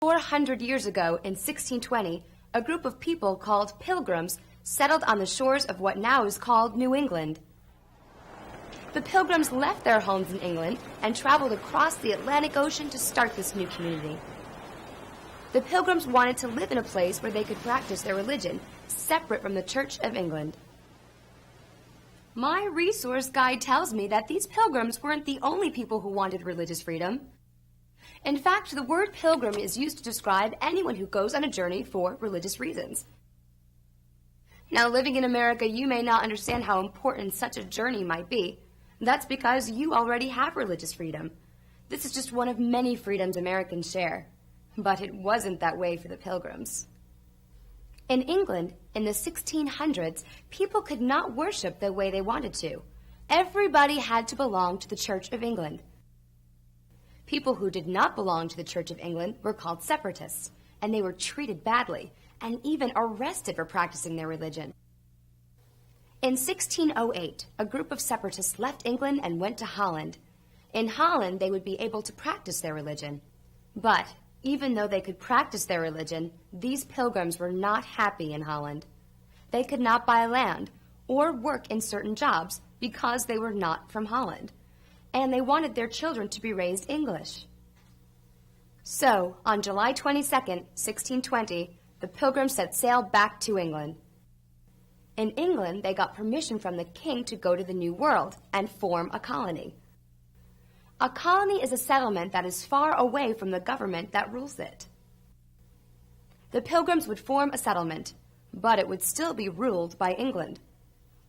400 years ago, in 1620, a group of people called Pilgrims settled on the shores of what now is called New England. The Pilgrims left their homes in England and traveled across the Atlantic Ocean to start this new community. The Pilgrims wanted to live in a place where they could practice their religion, separate from the Church of England. My resource guide tells me that these Pilgrims weren't the only people who wanted religious freedom. In fact, the word pilgrim is used to describe anyone who goes on a journey for religious reasons. Now, living in America, you may not understand how important such a journey might be. That's because you already have religious freedom. This is just one of many freedoms Americans share. But it wasn't that way for the Pilgrims. In England, in the 1600s, people could not worship the way they wanted to. Everybody had to belong to the Church of England. People who did not belong to the Church of England were called separatists, and they were treated badly and even arrested for practicing their religion. In 1608, a group of separatists left England and went to Holland. In Holland, they would be able to practice their religion. But even though they could practice their religion, these Pilgrims were not happy in Holland. They could not buy land or work in certain jobs because they were not from Holland, and they wanted their children to be raised English. So, on July 22nd, 1620, the Pilgrims set sail back to England. In England, they got permission from the king to go to the New World and form a colony. A colony is a settlement that is far away from the government that rules it. The Pilgrims would form a settlement, but it would still be ruled by England.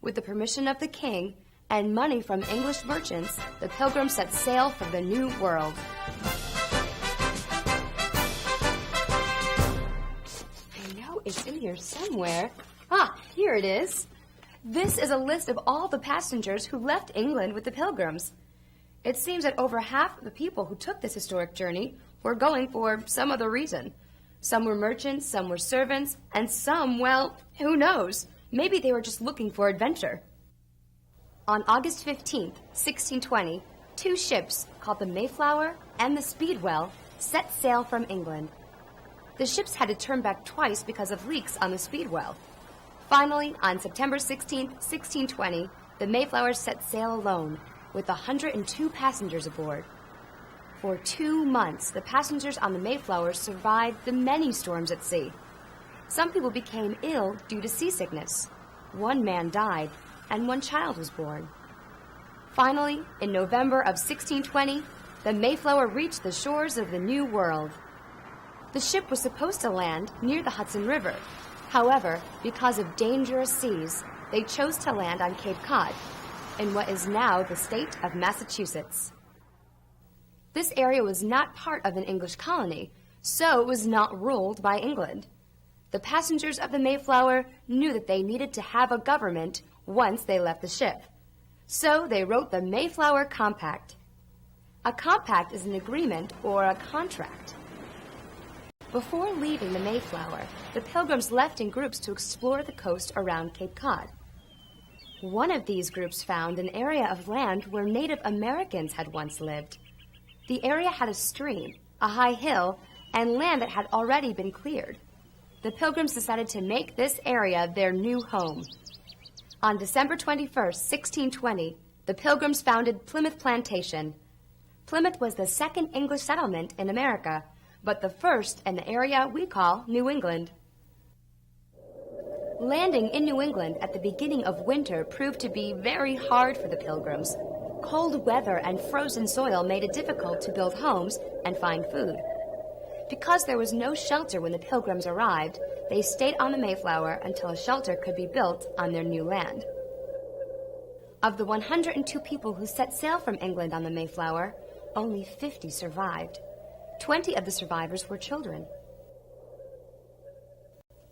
With the permission of the king and money from English merchants, the Pilgrims set sail for the New World. I know it's in here somewhere. Ah, here it is. This is a list of all the passengers who left England with the Pilgrims. It seems that over half of the people who took this historic journey were going for some other reason. Some were merchants, some were servants, and some, well, who knows? Maybe they were just looking for adventure. On August 15th, 1620, two ships called the Mayflower and the Speedwell set sail from England. The ships had to turn back twice because of leaks on the Speedwell. Finally, on September 16th, 1620, the Mayflower set sail alone, with 102 passengers aboard. For 2 months, the passengers on the Mayflower survived the many storms at sea. Some people became ill due to seasickness. One man died, and one child was born. Finally, in November of 1620, the Mayflower reached the shores of the New World. The ship was supposed to land near the Hudson River. However, because of dangerous seas, they chose to land on Cape Cod, in what is now the state of Massachusetts. This area was not part of an English colony, so it was not ruled by England. The passengers of the Mayflower knew that they needed to have a government once they left the ship. So they wrote the Mayflower Compact. A compact is an agreement or a contract. Before leaving the Mayflower, the Pilgrims left in groups to explore the coast around Cape Cod. One of these groups found an area of land where Native Americans had once lived. The area had a stream, a high hill, and land that had already been cleared. The Pilgrims decided to make this area their new home. On December 21st, 1620, the Pilgrims founded Plymouth Plantation. Plymouth was the second English settlement in America, but the first in the area we call New England. Landing in New England at the beginning of winter proved to be very hard for the Pilgrims. Cold weather and frozen soil made it difficult to build homes and find food. Because there was no shelter when the Pilgrims arrived, they stayed on the Mayflower until a shelter could be built on their new land. Of the 102 people who set sail from England on the Mayflower, only 50 survived. 20 of the survivors were children.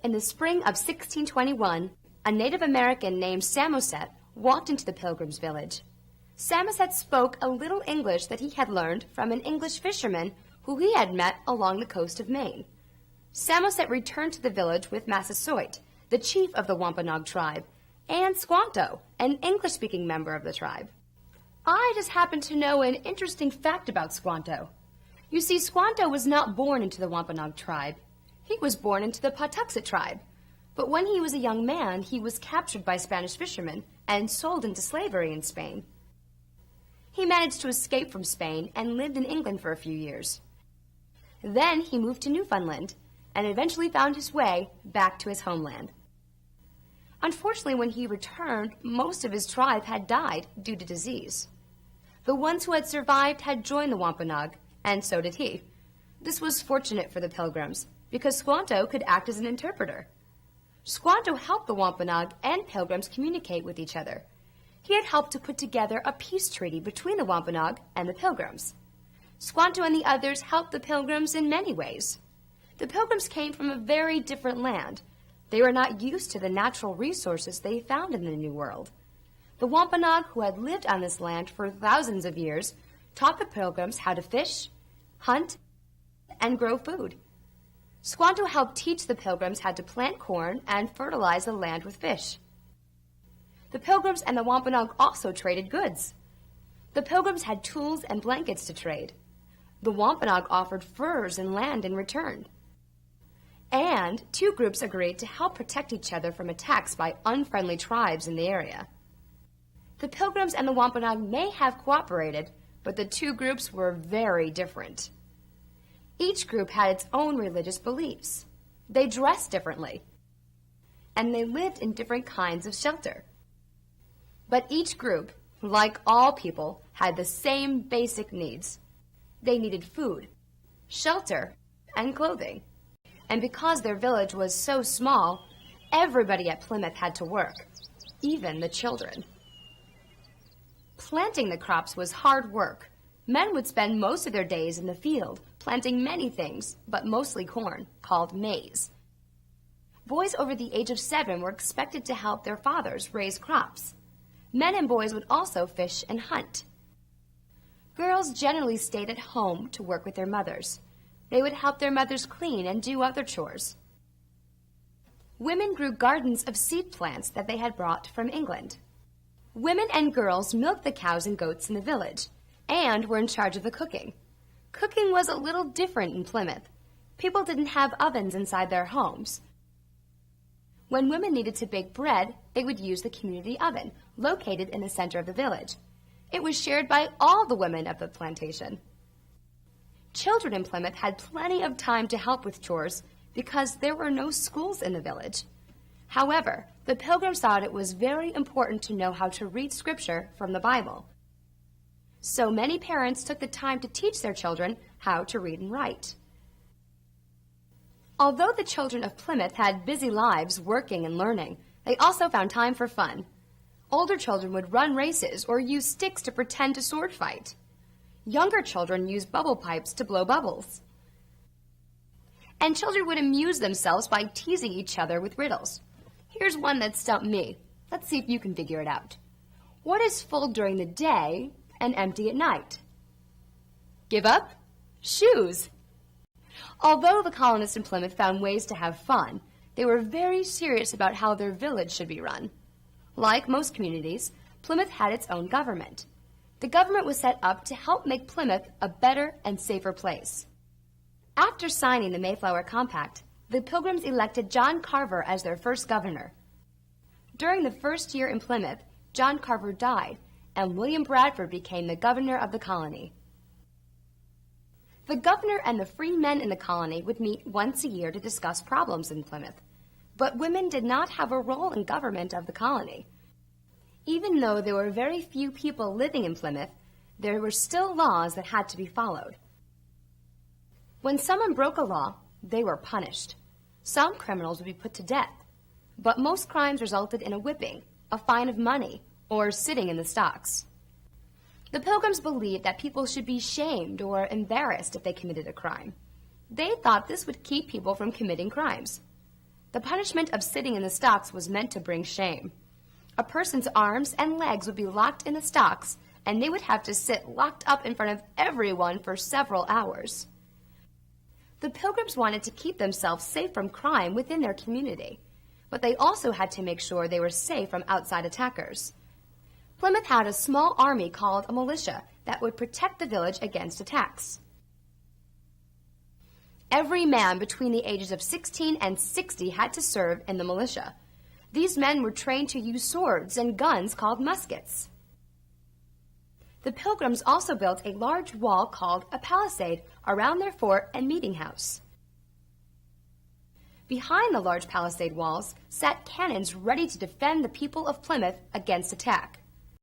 In the spring of 1621, a Native American named Samoset walked into the Pilgrims' village. Samoset spoke a little English that he had learned from an English fisherman who he had met along the coast of Maine. Samoset returned to the village with Massasoit, the chief of the Wampanoag tribe, and Squanto, an English-speaking member of the tribe. I just happen to know an interesting fact about Squanto. You see, Squanto was not born into the Wampanoag tribe. He was born into the Patuxet tribe. But when he was a young man, he was captured by Spanish fishermen and sold into slavery in Spain. He managed to escape from Spain and lived in England for a few years. Then he moved to Newfoundland and eventually found his way back to his homeland. Unfortunately, when he returned, most of his tribe had died due to disease. The ones who had survived had joined the Wampanoag, and so did he. This was fortunate for the Pilgrims, because Squanto could act as an interpreter. Squanto helped the Wampanoag and Pilgrims communicate with each other. He had helped to put together a peace treaty between the Wampanoag and the Pilgrims. Squanto and the others helped the Pilgrims in many ways. The Pilgrims came from a very different land. They were not used to the natural resources they found in the New World. The Wampanoag, who had lived on this land for thousands of years, taught the Pilgrims how to fish, hunt, and grow food. Squanto helped teach the Pilgrims how to plant corn and fertilize the land with fish. The Pilgrims and the Wampanoag also traded goods. The Pilgrims had tools and blankets to trade. The Wampanoag offered furs and land in return. And two groups agreed to help protect each other from attacks by unfriendly tribes in the area. The Pilgrims and the Wampanoag may have cooperated, but the two groups were very different. Each group had its own religious beliefs. They dressed differently, and they lived in different kinds of shelter. But each group, like all people, had the same basic needs. They needed food, shelter, and clothing. And because their village was so small, everybody at Plymouth had to work, even the children. Planting the crops was hard work. Men would spend most of their days in the field, planting many things, but mostly corn, called maize. Boys over the age of 7 were expected to help their fathers raise crops. Men and boys would also fish and hunt. Girls generally stayed at home to work with their mothers. They would help their mothers clean and do other chores. Women grew gardens of seed plants that they had brought from England. Women and girls milked the cows and goats in the village and were in charge of the cooking. Cooking was a little different in Plymouth. People didn't have ovens inside their homes. When women needed to bake bread, they would use the community oven, located in the center of the village. It was shared by all the women of the plantation. Children in Plymouth had plenty of time to help with chores because there were no schools in the village. However, the Pilgrims thought it was very important to know how to read Scripture from the Bible. So many parents took the time to teach their children how to read and write. Although the children of Plymouth had busy lives working and learning, they also found time for fun. Older children would run races or use sticks to pretend to sword fight. Younger children used bubble pipes to blow bubbles. And children would amuse themselves by teasing each other with riddles. Here's one that stumped me. Let's see if you can figure it out. What is full during the day and empty at night? Give up? Shoes. Although the colonists in Plymouth found ways to have fun, they were very serious about how their village should be run. Like most communities, Plymouth had its own government. The government was set up to help make Plymouth a better and safer place. After signing the Mayflower Compact, the Pilgrims elected John Carver as their first governor. During the first year in Plymouth, John Carver died, and William Bradford became the governor of the colony. The governor and the free men in the colony would meet once a year to discuss problems in Plymouth, but women did not have a role in government of the colony. Even though there were very few people living in Plymouth, there were still laws that had to be followed. When someone broke a law, they were punished. Some criminals would be put to death, but most crimes resulted in a whipping, a fine of money, or sitting in the stocks. The Pilgrims believed that people should be shamed or embarrassed if they committed a crime. They thought this would keep people from committing crimes. The punishment of sitting in the stocks was meant to bring shame. A person's arms and legs would be locked in the stocks, and they would have to sit locked up in front of everyone for several hours. The Pilgrims wanted to keep themselves safe from crime within their community, but they also had to make sure they were safe from outside attackers. Plymouth had a small army called a militia that would protect the village against attacks. every man between the ages of 16 and 60 had to serve in the militia. These men were trained to use swords and guns called muskets. The Pilgrims also built a large wall called a palisade around their fort and meeting house. Behind the large palisade walls sat cannons ready to defend the people of Plymouth against attack.